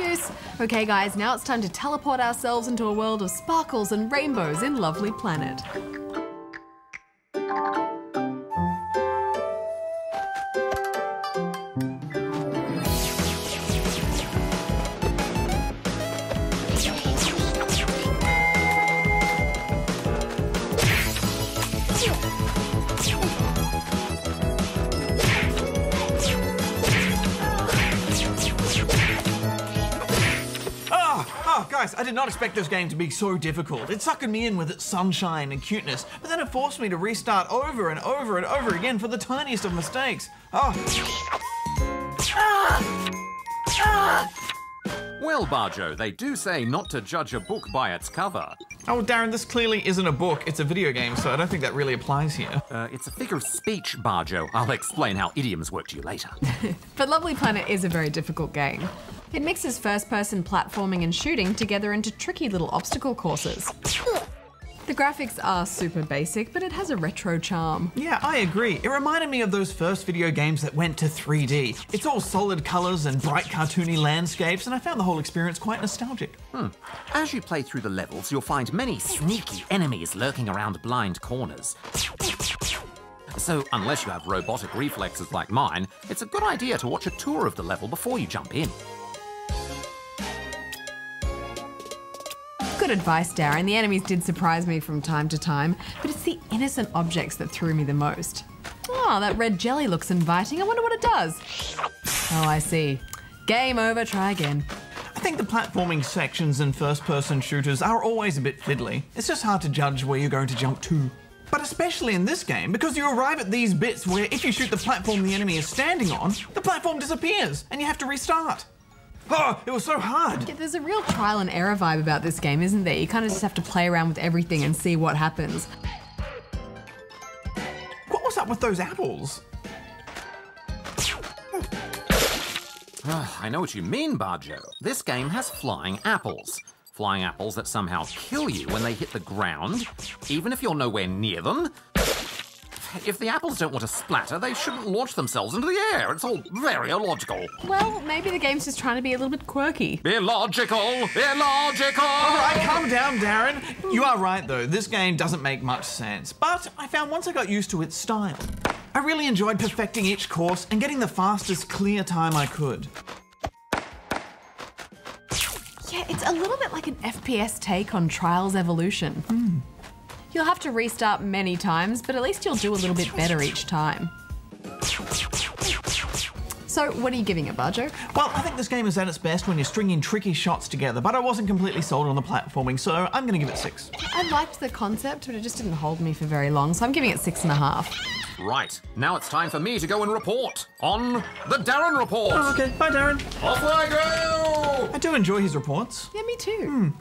Tschüss! Okay guys, now it's time to teleport ourselves into a world of sparkles and rainbows in Lovely Planet. Guys, I did not expect this game to be so difficult. It suckered me in with its sunshine and cuteness, but then it forced me to restart over and over and over again for the tiniest of mistakes. Oh. Well, Bajo, they do say not to judge a book by its cover. Oh, Darren, this clearly isn't a book. It's a video game, so I don't think that really applies here. It's a figure of speech, Bajo. I'll explain how idioms work to you later. But Lovely Planet is a very difficult game. It mixes first-person platforming and shooting together into tricky little obstacle courses. The graphics are super basic, but it has a retro charm. Yeah, I agree. It reminded me of those first video games that went to 3D. It's all solid colours and bright cartoony landscapes, and I found the whole experience quite nostalgic. As you play through the levels, you'll find many sneaky enemies lurking around blind corners. So, unless you have robotic reflexes like mine, it's a good idea to watch a tour of the level before you jump in. Good advice, Darren. The enemies did surprise me from time to time, but it's the innocent objects that threw me the most. Oh, that red jelly looks inviting. I wonder what it does. Oh, I see. Game over, try again. I think the platforming sections in first-person shooters are always a bit fiddly. It's just hard to judge where you're going to jump to. But especially in this game, because you arrive at these bits where if you shoot the platform the enemy is standing on, the platform disappears and you have to restart. Oh, it was so hard. Yeah, there's a real trial and error vibe about this game, isn't there? You kind of just have to play around with everything and see what happens. What was up with those apples? I know what you mean, Bajo. This game has flying apples. Flying apples that somehow kill you when they hit the ground, even if you're nowhere near them. If the apples don't want to splatter, they shouldn't launch themselves into the air. It's all very illogical. Well, maybe the game's just trying to be a little bit quirky. Illogical! Illogical! All right, calm down, Darren. You are right, though. This game doesn't make much sense. But I found once I got used to its style, I really enjoyed perfecting each course and getting the fastest clear time I could. Yeah, it's a little bit like an FPS take on Trials Evolution. You'll have to restart many times, but at least you'll do a little bit better each time. So, what are you giving it, Bajo? Well, I think this game is at its best when you're stringing tricky shots together, but I wasn't completely sold on the platforming, so I'm going to give it 6. I liked the concept, but it just didn't hold me for very long, so I'm giving it 6.5. Right, now it's time for me to go and report on the Darren Report. Oh, okay. Bye, Darren. Off I go! I do enjoy his reports. Yeah, me too.